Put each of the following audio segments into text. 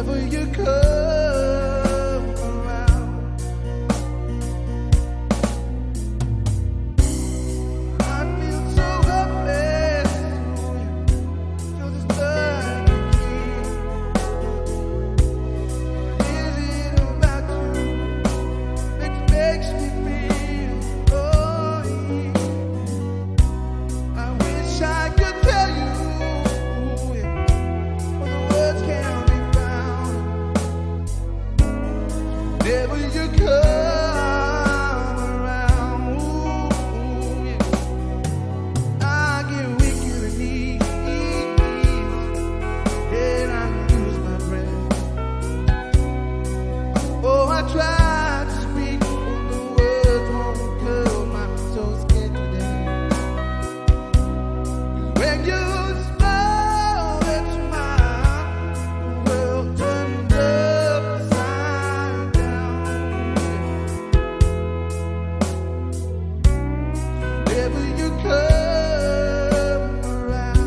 Whenever you come around, I feel so helpless. Feel this burning fear. What is it about you that makes me feel? Oh, yeah. I wish I could tell you, yeah, but the words can't be found. Whenever you come around, ooh, yeah, I get weak in the knees, and I lose my breath. Oh, I try to speak, but the words won't come. I'm so scared to death. When you smile, that's my world turned upside down. Whenever you come around,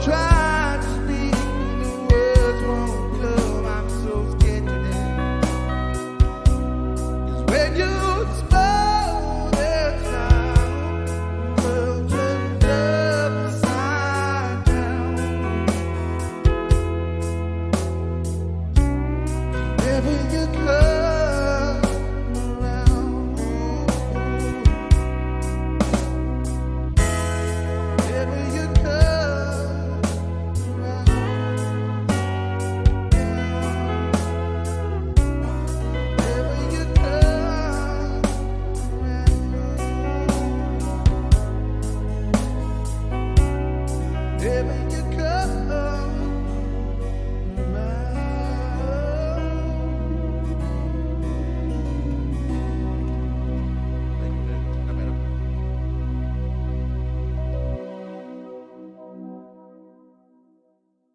try